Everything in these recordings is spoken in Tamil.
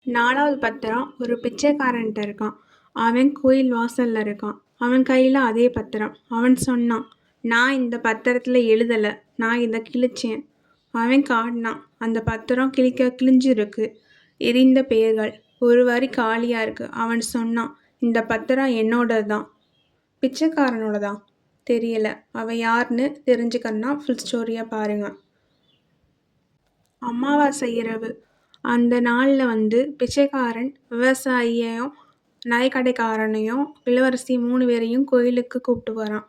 4வது பத்திரம் ஒரு பிச்சைக்காரன்ட்ட இருக்கான். அவன் கோயில் வாசல்ல இருக்கான். அவன் கையில அதே பத்திரம். அவன் சொன்னான், "நான் இந்த பத்திரத்துல எழுதல. நான் இத கிழிச்சேன்." அவன் காட்டினான். அந்த பத்திரம் கிழிஞ்சிருக்கு. எரிந்த பெயர்கள். ஒரு வரி காலியா இருக்கு. அவன் சொன்னான், "இந்த பத்திரம் என்னோடதுதான்." பிச்சைக்காரனோடதா? தெரியல. அவ யாருன்னு தெரிஞ்சுக்கணும்னா ஃபுல் ஸ்டோரியா பாருங்க. அமாவாசை இரவு. அந்த நாள்ல பிச்சைக்காரன் விவசாயியையும் நகைக்கடைக்காரனையும் இளவரசி 3 பேரையும் கோயிலுக்கு கூப்பிட்டு வரான்.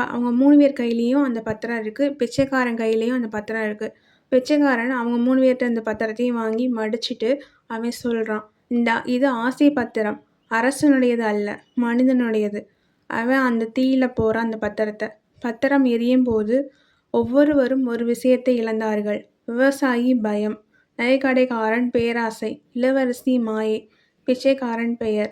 அவங்க 3 பேர் கையிலயும் அந்த பத்திரம் இருக்கு. பிச்சைக்காரன் கையிலயும் அந்த பத்திரம் இருக்கு. பிச்சைக்காரன் அவங்க 3 பேர்ட்ட அந்த பத்திரத்தையும் வாங்கி மடிச்சுட்டு அவன் சொல்றான், இது ஆசை பத்திரம். அரசனுடையது அல்ல, மனிதனுடையது." அவன் அந்த தீயில போறான் அந்த பத்திரத்த. பத்திரம் எரியும்போது ஒவ்வொருவரும் ஒரு விஷயத்தை இழந்தார்கள். விவசாயி பயம், நகைக்கடைக்காரன் பேராசை, இளவரசி மாயை, பிச்சைக்காரன் பெயர்.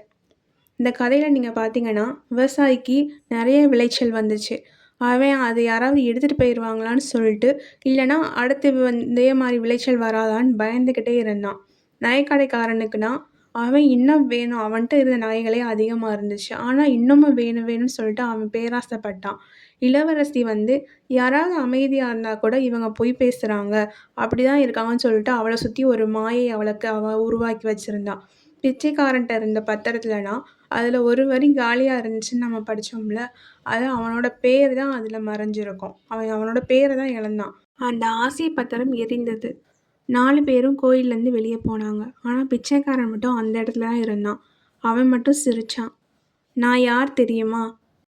இந்த கதையில நீங்க பார்த்தீங்கன்னா, விவசாயிக்கு நிறைய விளைச்சல் வந்துச்சு. அவன் அதை யாராவது எடுத்துட்டு போயிருவாங்களான்னு சொல்லிட்டு, இல்லைன்னா அடுத்து இதே மாதிரி விளைச்சல் வராதான்னு பயந்துக்கிட்டே இருந்தான். நகைக்கடைக்காரனுக்குன்னா, அவன் இன்னும் வேணும். அவன்கிட்ட இருந்த நகைகளே அதிகமாக இருந்துச்சு. ஆனால் இன்னமும் வேணும் வேணும்னு சொல்லிட்டு அவன் பேராசைப்பட்டான். இளவரசி யாராவது அமைதியா இருந்தா கூட இவங்க பொய் பேசுறாங்க, அப்படிதான் இருக்காங்கன்னு சொல்லிட்டு அவளை சுற்றி ஒரு மாயை அவ உருவாக்கி வச்சிருந்தா. பிச்சைக்காரன்ட்ட இருந்த பத்திரத்துலனா அதில் ஒரு வரி காலியாக இருந்துச்சுன்னு நம்ம படித்தோம்ல, அது அவனோட பேர் தான் அதில் மறைஞ்சிருக்கும். அவனோட பேரை தான் இழந்தான். அந்த ஆசை பத்திரம் எரிந்தது. 4 பேரும் கோயிலேருந்து வெளியே போனாங்க. ஆனால் பிச்சைக்காரன் மட்டும் அந்த இடத்துல தான் இருந்தான். அவன் மட்டும் சிரிச்சான். "நான் யார் தெரியுமா?